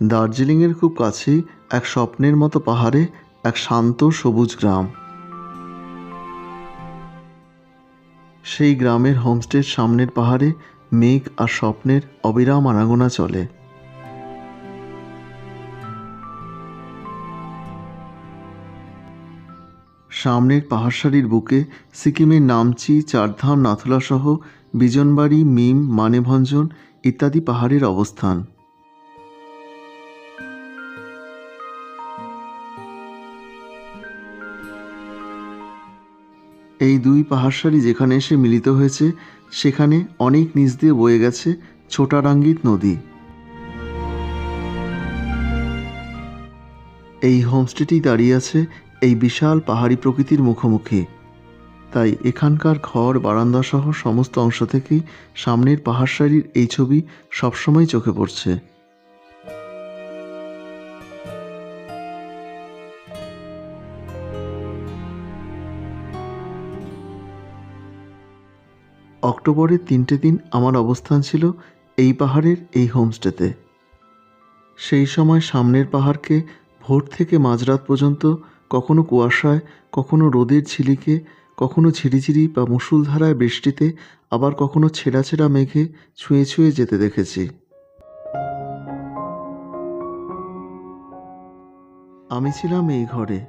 দার্জিলিংয়ের খুব কাছেই এক স্বপ্নের মতো পাহাড়ে এক শান্ত সবুজ গ্রাম। সেই গ্রামের হোমস্টের সামনের পাহাড়ে মেঘ আর স্বপ্নের অবিরাম আনাগোনা চলে। সামনের পাহাড়সারির বুকে সিকিমের নামচি, চারধাম, নাথুলা সহ বিজনবাড়ি, মিম, মানেভঞ্জন ইত্যাদি পাহাড়ের অবস্থান। এই দুই পাহাড়সারি যেখানে এসে মিলিত হয়েছে সেখানে অনেক নিচ দিয়ে বয়ে গেছে ছোটারাঙ্গিত নদী। এই হোমস্টেটি দাঁড়িয়ে আছে এই বিশাল পাহাড়ি প্রকৃতির মুখোমুখি। তাই এখানকার ঘর, বারান্দা সহ সমস্ত অংশ থেকেই সামনের পাহাড়সারির এই ছবি সবসময় চোখে পড়ছে। অক্টোবরের 3টে দিন আমার অবস্থান ছিল এই পাহাড়ের এই হোমস্টেতে। সেই সময় সামনের পাহাড়কে ভোর থেকে মাঝরাত পর্যন্ত কখনো কুয়াশায়, কখনো রোদের ঝিলিকে, কখনো ঝিরিঝিরি বা মুষলধারায় বৃষ্টিতে, আবার কখনো ছেঁড়া ছেঁড়া মেঘে ছুঁয়ে ছুঁয়ে যেতে দেখেছি। আমি ছিলাম এই ঘরে।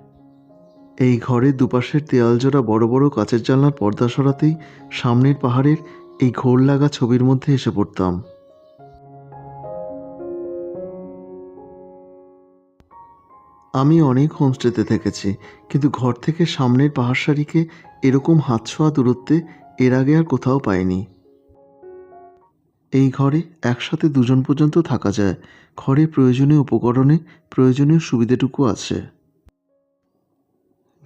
এই ঘরের দুপাশের দেয়ালজোড়া বড় বড় কাচের জানলার পর্দা সরাতেই সামনের পাহাড়ের এই ঘোর লাগা ছবির মধ্যে এসে পড়তাম। আমি অনেক হোমস্টেতে থেকেছি, কিন্তু ঘর থেকে সামনের পাহাড়সারিকে এরকম হাতছোঁয়া দূরত্বে এর আগে আর কোথাও পাইনি। এই ঘরে একসাথে দুজন পর্যন্ত থাকা যায়। ঘরে প্রয়োজনীয় উপকরণে প্রয়োজনীয় সুবিধাটুকু আছে।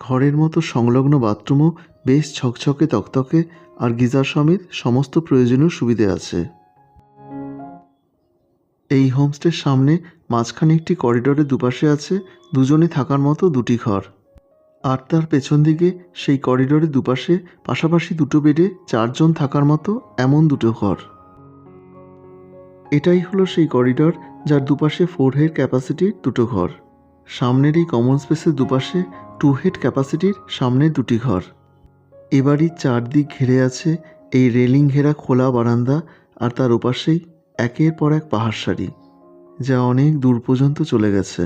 ঘরের মতো সংলগ্ন বাথরুমও বেশ ছকছকে তকতকে, আর গিজার সমেত সমস্ত প্রয়োজনীয় সুবিধে আছে। এই হোমস্টের সামনে মাঝখানে একটি করিডোরের দুপাশে আছে দুজনে থাকার মতো দুটি ঘর, আর তার পেছন দিকে সেই করিডোরের দুপাশে পাশাপাশি দুটো বেডে 4 জন থাকার মতো এমন দুটো ঘর। এটাই হলো সেই করিডোর যার দুপাশে 4 হেড ক্যাপাসিটির দুটো ঘর। সামনের এই কমন স্পেসের দুপাশে 2 হেড ক্যাপাসিটির সামনের দুটি ঘর। এবারই চারদিক ঘিরে আছে এই রেলিং ঘেরা খোলা বারান্দা, আর তার ওপাশেই একের পর এক পাহাড়সারি, যা অনেক দূর পর্যন্ত চলে গেছে।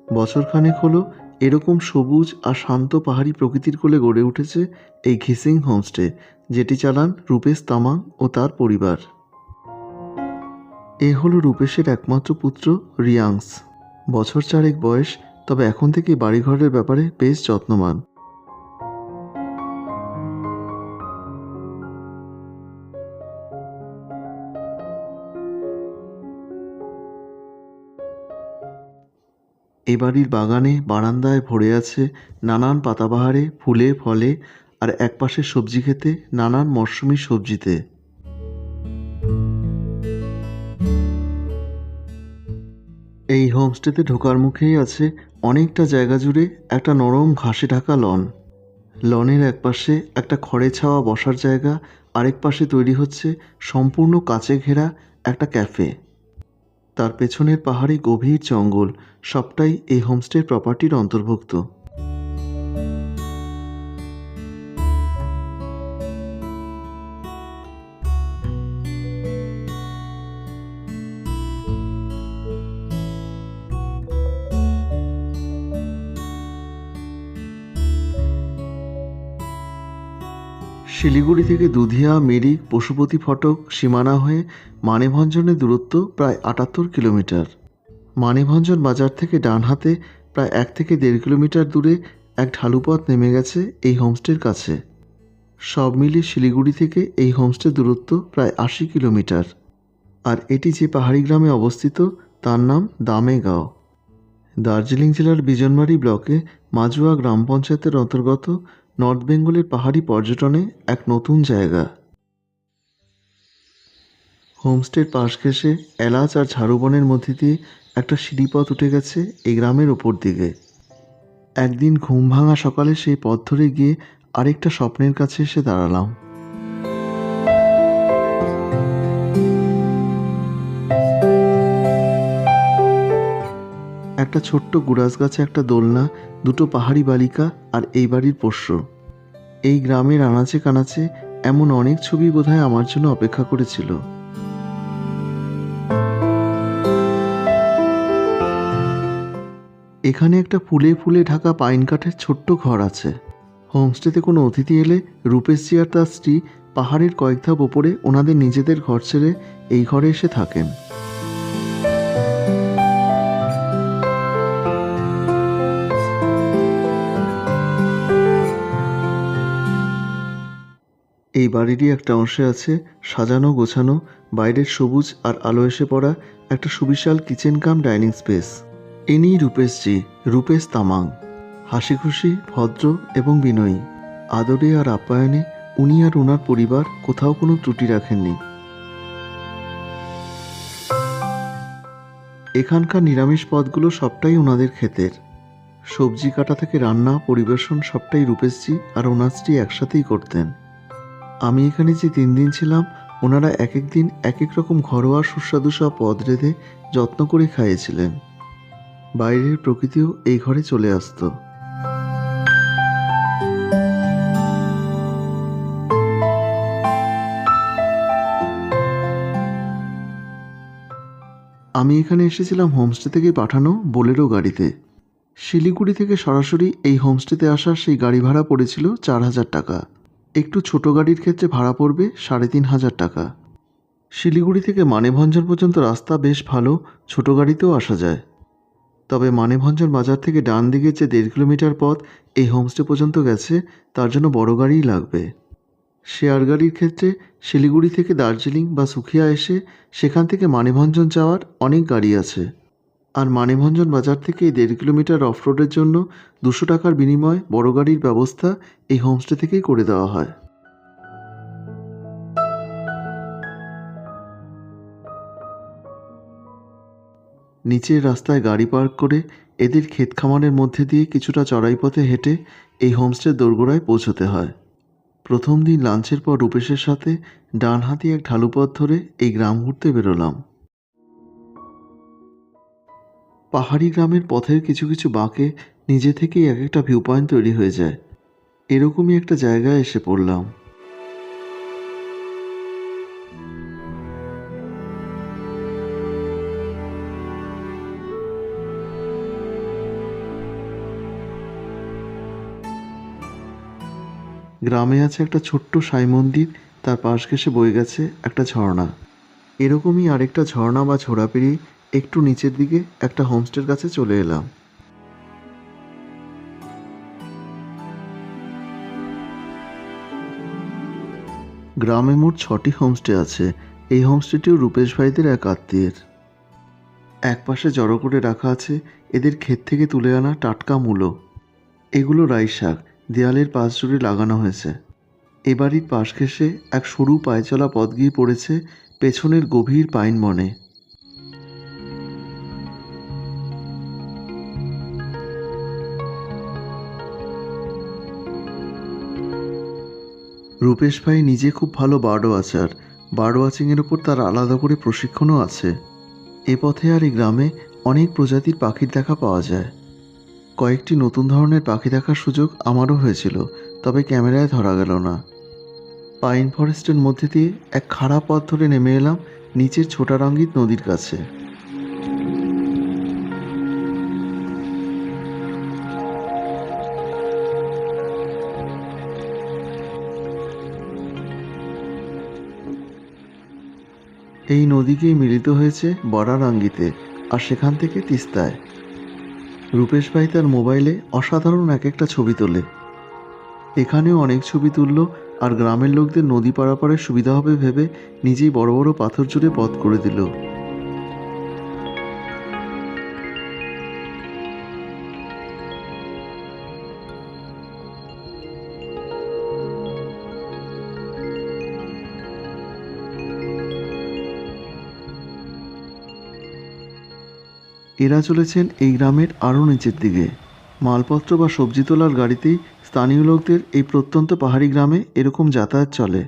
বছরখানেক হলো এরকম সবুজ আর শান্ত পাহাড়ি প্রকৃতির কোলে গড়ে উঠেছে এই ঘিসিং হোমস্টে, যেটি চালান রূপেশ তামাং ও তার পরিবার। এ হলো রূপেশের একমাত্র পুত্র রিয়াংস। বছর 4 বয়স, তবে এখন থেকে বাড়িঘরের ব্যাপারে বেশ যত্নবান। এ বাড়ির বাগানে বারান্দায় ভরে আছে নানান পাতাবাহারে, ফুলে ফলে, আর একপাশে সবজি খেতে নানান মরশুমি সবজিতে। এই হোমস্টেতে ঢোকার মুখেই আছে অনেকটা জায়গা জুড়ে একটা নরম ঘাসে ঢাকা লন। লনের একপাশে একটা খড়ে ছাওয়া বসার জায়গা, আরেক পাশে তৈরি হচ্ছে সম্পূর্ণ কাচে ঘেরা একটা ক্যাফে। তার পেছনের পাহাড়ে গভীর জঙ্গল, সবটাই এই হোমস্টের প্রপার্টির অন্তর্ভুক্ত। শিলিগুড়ি থেকে দুধিয়া, মিরিক, পশুপতি ফটক সীমানা হয়ে মানেভঞ্জনের দূরত্ব প্রায় 78 কিলোমিটার। মানেভঞ্জন বাজার থেকে ডান হাতে প্রায় 1 থেকে 1.5 কিলোমিটার দূরে এক ঢালুপথ নেমে গেছে এই হোমস্টের কাছে। সব মিলিয়ে শিলিগুড়ি থেকে এই হোমস্টের দূরত্ব প্রায় 80 কিলোমিটার। আর এটি যে পাহাড়ি গ্রামে অবস্থিত তার নাম দামেগাঁও। দার্জিলিং জেলার বিজনবাড়ি ব্লকে মাজুয়া গ্রাম পঞ্চায়েতের অন্তর্গত নর্থ বেঙ্গলের পাহাড়ি পর্যটনে এক নতুন জায়গা। হোমস্টের পাশ ঘেঁষে এলাচ আর ঝাড়ুবনের মধ্যে দিয়ে একটা সিঁড়িপথ উঠে গেছে এই গ্রামের ওপর দিকে। একদিন ঘুম ভাঙা সকালে সেই পথ ধরে গিয়ে আরেকটা স্বপ্নের কাছে এসে দাঁড়ালাম। একটা ছোট্ট গুড়াস গাছে একটা দোলনা, দুটো পাহাড়ি বালিকা আর এই বাড়ির পোষ্য। এই গ্রামের আনাচে কানাচে এমন অনেক ছবি বোধহয় আমার জন্য অপেক্ষা করেছিল। এখানে একটা ফুলে ফুলে ঢাকা পাইন কাঠের ছোট্ট ঘর আছে। হোমস্টেতে কোনো অতিথি এলে রূপেশজি আর তার স্ত্রী পাহাড়ের কয়েক ধাপ ওপরে ওনাদের নিজেদের ঘর ছেড়ে এই ঘরে এসে থাকেন। এই বাড়িরই একটা অংশে আছে সাজানো গোছানো, বাইরের সবুজ আর আলো এসে পড়া একটা সুবিশাল কিচেন কাম ডাইনিং স্পেস। ইনি রূপেশজি, রূপেশ তামাং। হাসি খুশি, ভদ্র এবং বিনয়ী। আদরে আর আপ্যায়নে উনি আর ওনার পরিবার কোথাও কোনো ত্রুটি রাখেননি। এখানকার নিরামিষ পদগুলো সবটাই ওনাদের ক্ষেতের। সবজি কাটা থেকে রান্না পরিবেশন সবটাই রূপেশজি আর ওনার স্ত্রী একসাথেই করতেন। আমি এখানে যে 3 দিন ছিলাম, ওনারা এক এক দিন এক এক রকম ঘরোয়া সুস্বাদু সব পদ রেঁধে যত্ন করে খাইয়েছিলেন। বাইরের প্রকৃতিও এই ঘরে চলে আসতো। আমি এখানে এসেছিলাম হোমস্টে থেকে পাঠানো বোলেরো গাড়িতে। শিলিগুড়ি থেকে সরাসরি এই হোমস্টেতে আসার সেই গাড়ি ভাড়া পড়েছিল 4,000 টাকা। একটু ছোট গাড়ির ক্ষেত্রে ভাড়া পড়বে 3,500 টাকা। শিলিগুড়ি থেকে মানেভঞ্জন পর্যন্ত রাস্তা বেশ ভালো, ছোট গাড়িতেও আসা যায়। তবে মানেভঞ্জন বাজার থেকে ডান দিকে যে 1.5 কিলোমিটার পথ এই হোমস্টে পর্যন্ত গেছে, তার জন্য বড় গাড়িই লাগবে। শেয়ার গাড়ির ক্ষেত্রে শিলিগুড়ি থেকে দার্জিলিং বা সুখিয়া এসে সেখান থেকে মানেভঞ্জন যাওয়ার অনেক গাড়ি আছে। আর মানেভঞ্জন বাজার থেকে এই 1.5 কিলোমিটার অফ রোডের জন্য 200 টাকার বিনিময়ে বড় গাড়ির ব্যবস্থা এই হোমস্টে থেকেই করে দেওয়া হয়। নিচের রাস্তায় গাড়ি পার্ক করে এদের ক্ষেত খামারের মধ্যে দিয়ে কিছুটা চড়াই পথে হেঁটে এই হোমস্টের দোরগোড়ায় পৌঁছতে হয়। প্রথম দিন লাঞ্চের পর রূপেশের সাথে ডান হাতি এক ঢালু পথ ধরে এই গ্রাম ঘুরতে বেরোলাম। পাহাড়ি গ্রামের পথের কিছু কিছু বাঁকে নিজে থেকেই এক একটা ভিউ পয়েন্ট তৈরি হয়ে যায়। এরকমই একটা জায়গায় এসে পড়লাম। গ্রামে আছে একটা ছোট্ট সাই মন্দির, তার পাশ ঘেঁষে বয়ে গেছে একটা ঝর্ণা। এরকমই আরেকটা ঝর্ণা বা ঝোড়া পেরিয়ে একটু নিচের দিকে একটা হোমস্টের কাছে চলে এলাম। গ্রামে মোট 6টি হোমস্টে আছে। এই হোমস্টেটিও রূপেশ ভাইদের এক আত্মীয়ের। এক পাশে জড়ো করে রাখা আছে এদের ক্ষেত থেকে তুলে আনা টাটকা মূলো। এগুলো রাই শাক, দেয়ালের পাশ জুড়ে লাগানো হয়েছে। এ বাড়ির পাশ ঘেঁষে এক সরু পায়চলা পথ গিয়ে পড়েছে পেছনের গভীর পাইন বনে। রূপেশ ভাই নিজে খুব ভালো বার্ড ওয়াচার। বার্ড ওয়াচিংয়ের ওপর তার আলাদা করে প্রশিক্ষণও আছে। এ পথে আর এই গ্রামে অনেক প্রজাতির পাখির দেখা পাওয়া যায়। কয়েকটি নতুন ধরনের পাখি দেখার সুযোগ আমারও হয়েছিল, তবে ক্যামেরায় ধরা গেল না। পাইন ফরেস্টের মধ্যে দিয়ে এক খাড়া পথ ধরে নেমে এলাম নিচের ছোটারঙ্গিত নদীর কাছে। এই নদীকেই মিলিত হয়েছে বরারাঙ্গিতে আর সেখান থেকে তিস্তায়। রূপেশ ভাই তার মোবাইলে অসাধারণ এক একটা ছবি তোলে। এখানেও অনেক ছবি তুলল আর গ্রামের লোকদের নদী পারাপারের সুবিধা হবে ভেবে নিজেই বড় বড় পাথর জুড়ে পথ করে দিল। এরা চলেছেন এই গ্রামের আরও নিচের দিকে। মালপত্র বা সবজি তোলার গাড়িতেই স্থানীয় লোকদের এই প্রত্যন্ত পাহাড়ি গ্রামে এরকম যাতায়াত চলে।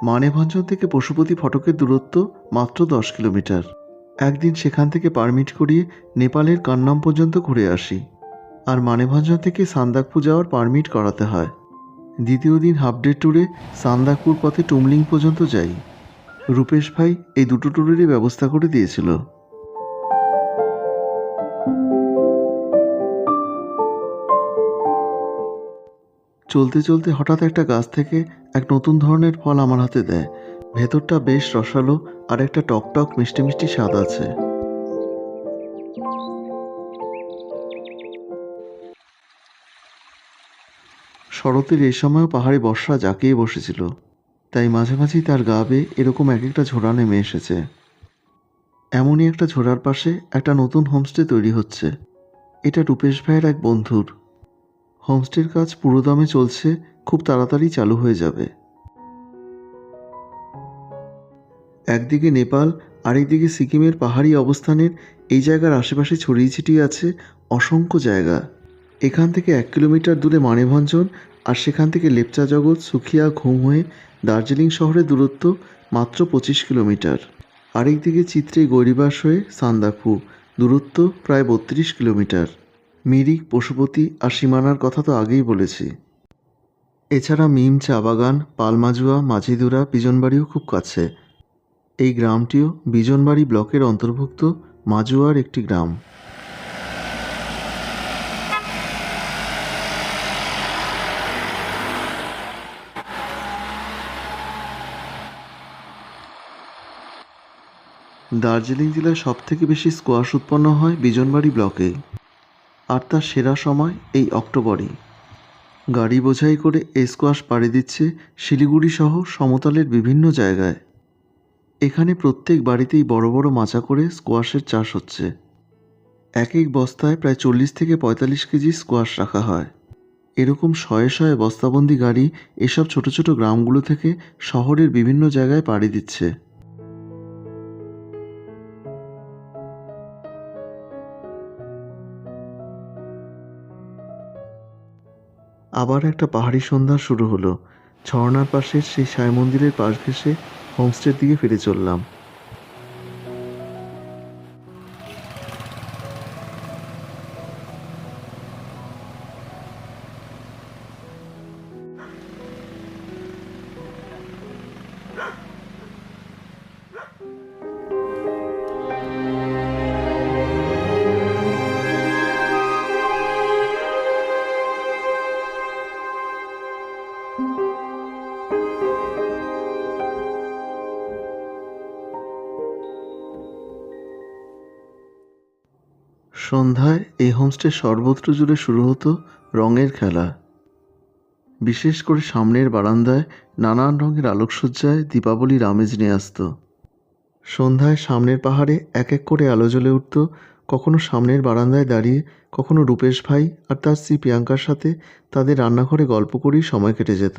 মানেভঞ্জন থেকে পশুপতি ফটকের দূরত্ব মাত্র 10 কিলোমিটার। একদিন সেখান থেকে পারমিট করিয়ে নেপালের কান্নাম পর্যন্ত ঘুরে আসি, আর মানেভঞ্জন থেকে সান্দাকফু যাওয়ার পারমিট করাতে হয়। দ্বিতীয় দিন হাফ ডে ট্যুরে সান্দাকপুর পথে টুমলিং পর্যন্ত যাই। রূপেশ ভাই এই দুটো ট্যুরেরই ব্যবস্থা করে দিয়েছিল। চলতে চলতে হঠাৎ একটা গাছ থেকে এক নতুন ধরনের ফল আমার হাতে দেয়। ভেতরটা বেশ রসালো আর একটা টকটক মিষ্টি মিষ্টি স্বাদ আছে। শরতের এই সময়ও পাহাড়ে বর্ষা জাঁকিয়ে বসেছিল, তাই মাঝে মাঝেই তার গা বেয়ে এরকম এক একটা ঝোড়া নেমে এসেছে। এমনই একটা ঝোড়ার পাশে একটা নতুন হোমস্টে তৈরি হচ্ছে। এটা রূপেশ ভাইয়ের এক বন্ধুর। হোমস্টের কাজ পুরোদমে চলছে, খুব তাড়াতাড়ি চালু হয়ে যাবে। একদিকে নেপাল, আরেকদিকে সিকিমের পাহাড়ি অবস্থানের এই জায়গার আশেপাশে ছড়িয়ে ছিটিয়ে আছে অসংখ্য জায়গা। এখান থেকে 1 কিলোমিটার দূরে মানেভঞ্জন, আর সেখান থেকে লেপচা জগৎ, সুখিয়া, ঘুম হয়ে দার্জিলিং শহরের দূরত্ব মাত্র 25 কিলোমিটার। আরেকদিকে চিত্রে গৈরিবাস হয়ে সান্দাকফু, দূরত্ব প্রায় 32 কিলোমিটার। মিরিক, পশুপতি আর সীমানার কথা তো আগেই বলেছি। এছাড়া মিম চা বাগান, পালমাজুয়া, মাঝিদুরা, বিজনবাড়িও খুব কাছে। এই গ্রামটিও বিজনবাড়ি ব্লকের অন্তর্ভুক্ত মাজুয়ার একটি গ্রাম। দার্জিলিং জেলায় সবথেকে বেশি স্কোয়াশ উৎপন্ন হয় বিজনবাড়ি ব্লকে, আর তার সেরা সময় এই অক্টোবরই। গাড়ি বোঝাই করে এই স্কোয়াশ পাড়ি দিচ্ছে শিলিগুড়ি সহ সমতলের বিভিন্ন জায়গায়। এখানে প্রত্যেক বাড়িতেই বড় বড় মাচা করে স্কোয়াশের চাষ হচ্ছে। এক এক বস্তায় প্রায় 40 থেকে 45 কেজি স্কোয়াশ রাখা হয়। এরকম শয়ে শয়ে বস্তাবন্দি গাড়ি এসব ছোট ছোট গ্রামগুলো থেকে শহরের বিভিন্ন জায়গায় পাড়ি দিচ্ছে। আবার একটা পাহাড়ি সন্ধ্যা শুরু হলো। ঝর্ণার পাশের সেই সাই মন্দিরের পাশ ঘেঁষে হোমস্টের দিকে ফিরে চললাম। সন্ধ্যায় এই হোমস্টে সর্বত্র জুড়ে শুরু হতো রঙের খেলা। বিশেষ করে সামনের বারান্দায় নানান রঙের আলোকসজ্জায় দীপাবলির আমেজ নিয়ে আসত। সন্ধ্যায় সামনের পাহাড়ে এক এক করে আলো জ্বলে উঠত। কখনো সামনের বারান্দায় দাঁড়িয়ে, কখনো রূপেশ ভাই আর তার স্ত্রী প্রিয়াঙ্কার সাথে তাদের রান্নাঘরে গল্প করেই সময় কেটে যেত।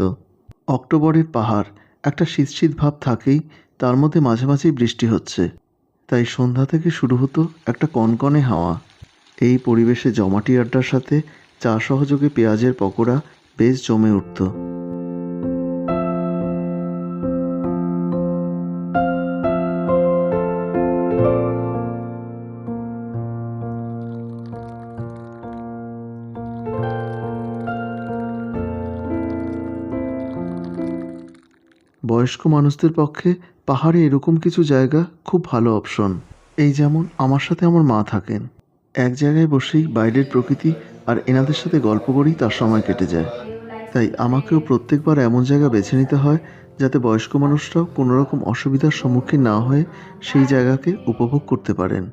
অক্টোবরের পাহাড়, একটা শীত শীত ভাব থাকেই, তার মধ্যে মাঝে মাঝেই বৃষ্টি হচ্ছে, তাই সন্ধ্যা থেকে শুরু হতো একটা কনকনে হাওয়া। এই পরিবেশে জমাটি আড্ডার সাথে চা সহযোগে পেঁয়াজের পকোড়া বেশ জমে উঠত। বয়স্ক মানুষদের পক্ষে পাহাড়ে এরকম কিছু জায়গা খুব ভালো অপশন। এই যেমন আমার সাথে আমার মা থাকেন। এক জায়গায় বসেই বাইরের প্রকৃতি আর এনাদের সাথে গল্প করেই তার সময় কেটে যায়। তাই আমাকেও প্রত্যেকবার এমন জায়গা বেছে নিতে হয় যাতে বয়স্ক মানুষরাও কোনো রকম অসুবিধার সম্মুখীন না হয়ে সেই জায়গাকে উপভোগ করতে পারেন।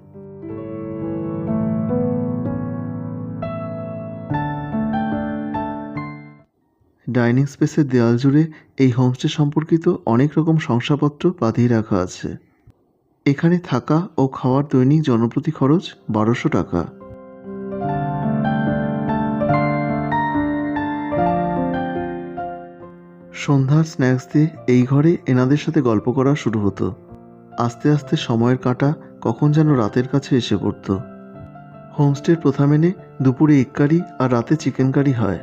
ডাইনিং স্পেসের দেয়াল জুড়ে এই হোমস্টে সম্পর্কিত অনেক রকম শংসাপত্র বাঁধিয়ে রাখা আছে। এখানে থাকা ও খাওয়ার দৈনিক জনপ্রতি খরচ 1200 টাকা। সন্ধ্যার স্ন্যাক্স দিয়ে এই ঘরে এনাদের সাথে গল্প করা শুরু হতো। আস্তে আস্তে সময়ের কাঁটা কখন যেন রাতের কাছে এসে পড়ত। হোমস্টের প্রথা মেনে দুপুরে এগ কারি আর রাতে চিকেন কারি হয়।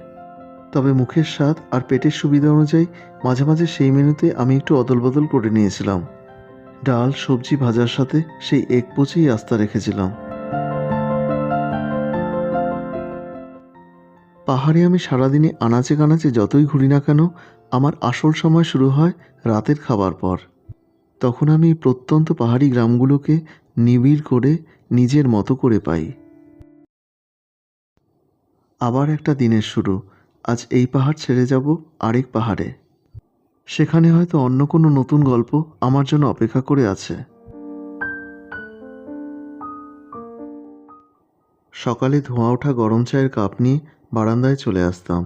তবে মুখের স্বাদ আর পেটের সুবিধা অনুযায়ী মাঝে মাঝে সেই মেনুতে আমি একটু অদলবদল করে নিয়েছিলাম। ডাল, সবজি, ভাজার সাথে সেই এগ পোচেই আস্থা রেখেছিলাম। পাহাড়ে আমি সারাদিনে আনাচে কানাচে যতই ঘুরি না কেন, আমার আসল সময় শুরু হয় রাতের খাবার পর। তখন আমি প্রত্যন্ত পাহাড়ি গ্রামগুলোকে নিবিড় করে নিজের মতো করে পাই। আবার একটা দিনের শুরু। আজ এই পাহাড় ছেড়ে যাব আরেক পাহাড়ে। সেখানে হয়তো অন্য কোনো নতুন গল্প আমার জন্য অপেক্ষা করে আছে। সকালে ধোঁয়া ওঠা গরম চায়ের কাপ নিয়ে বারান্দায় চলে আসতাম।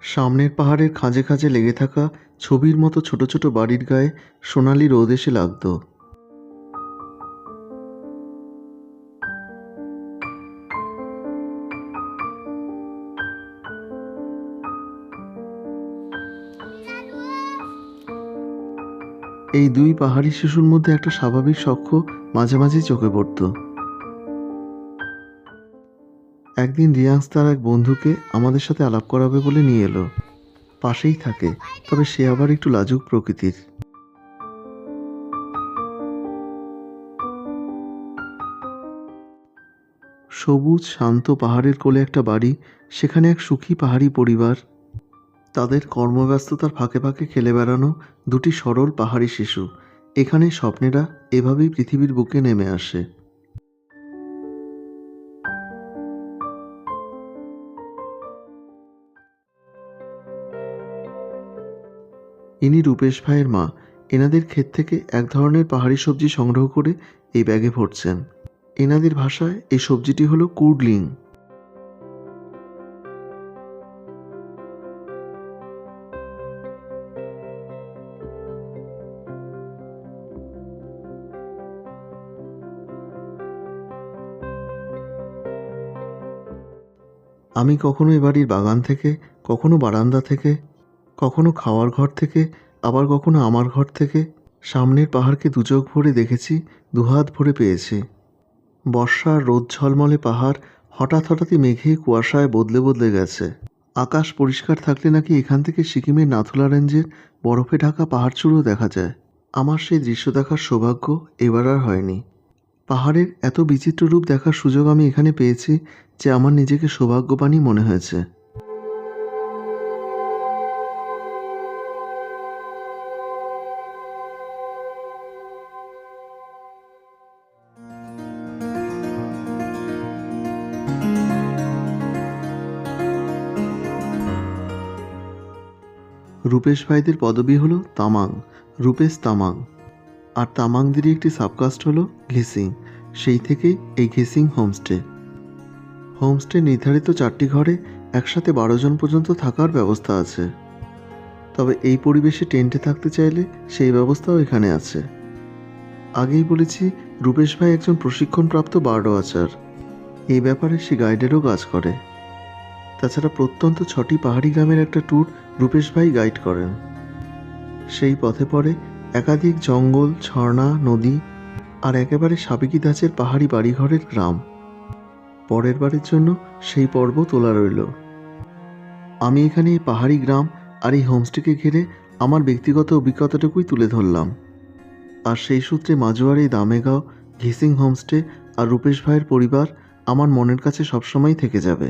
সামনের পাহাড়ের খাঁজে খাঁজে লেগে থাকা ছবির মতো ছোট ছোট বাড়ির গায়ে সোনালি রোদ এসে লাগত। এই দুই পাহাড়ি শিশুর মধ্যে একটা স্বাভাবিক সখ্য মাঝে মাঝেই চোখে পড়ত। একদিন রিয়াংস তার এক বন্ধুকে আমাদের সাথে আলাপ করাবে বলে নিয়ে এলো। পাশেই থাকে, তবে সে আবার একটু লাজুক প্রকৃতির। সবুজ শান্ত পাহাড়ের কোলে একটা বাড়ি, সেখানে এক সুখী পাহাড়ি পরিবার, তাদের কর্মব্যস্ততার ফাঁকে ফাঁকে খেলে বেড়ানো দুটি সরল পাহাড়ি শিশু। এখানে স্বপ্নেরা এভাবেই পৃথিবীর বুকে নেমে আসে। ইনি রূপেশ ভাইয়ের মা। এনাদের ক্ষেত থেকে এক ধরনের পাহাড়ি সবজি সংগ্রহ করে এই ব্যাগে ভরছেন। এনাদের ভাষায় এই সবজিটি হলো কুডলিং। আমি কখনো এ বাড়ির বাগান থেকে, কখনো বারান্দা থেকে, কখনো খাওয়ার ঘর থেকে, আবার কখনো আমার ঘর থেকে সামনের পাহাড়কে দু চোখ ভরে দেখেছি, দুহাত ভরে পেয়েছি। বর্ষার রোদ ঝলমলে পাহাড় হঠাৎ হঠাৎই মেঘে কুয়াশায় বদলে বদলে গেছে। আকাশ পরিষ্কার থাকলে নাকি এখান থেকে সিকিমের নাথুলা রেঞ্জের বরফে ঢাকা পাহাড়চূড়ও দেখা যায়। আমার সেই দৃশ্য দেখার সৌভাগ্য এবার আর হয়নি। পাহাড়ের এত বিচিত্র রূপ দেখার সুযোগ আমি এখানে পেয়েছি যে আমার নিজেকে সৌভাগ্যবানই মনে হয়েছে। রূপেশ ভাইদের পদবি হলো তামাং, রূপেশ তামাং। আর তামাংদেরই একটি সাবকাস্ট হলো ঘিসিং। সেই থেকেই এই ঘিসিং হোমস্টে। হোমস্টে নির্ধারিত 4টি ঘরে একসাথে 12 জন পর্যন্ত থাকার ব্যবস্থা আছে। তবে এই পরিবেশে টেন্টে থাকতে চাইলে সেই ব্যবস্থাও এখানে আছে। আগেই বলেছি, রূপেশ ভাই একজন প্রশিক্ষণপ্রাপ্ত বার্ড ওয়াচার। এই ব্যাপারে সে গাইডেরও কাজ করে। তাছাড়া প্রত্যন্ত 6টি পাহাড়ি গ্রামের একটা ট্যুর রূপেশ ভাই গাইড করেন। সেই পথে পড়ে একাধিক জঙ্গল, ঝর্ণা, নদী আর একেবারে সাবেকি ধাঁচের পাহাড়ি বাড়িঘরের গ্রাম। পরের বারের জন্য সেই পর্ব তোলা রইল। আমি এখানে এই পাহাড়ি গ্রাম আর এই হোমস্টেকে ঘিরে আমার ব্যক্তিগত অভিজ্ঞতাটুকুই তুলে ধরলাম। আর সেই সূত্রে মাজুয়ার এই দামেগাঁও, ঘিসিং হোমস্টে আর রূপেশ ভাইয়ের পরিবার আমার মনের কাছে সবসময় থেকে যাবে।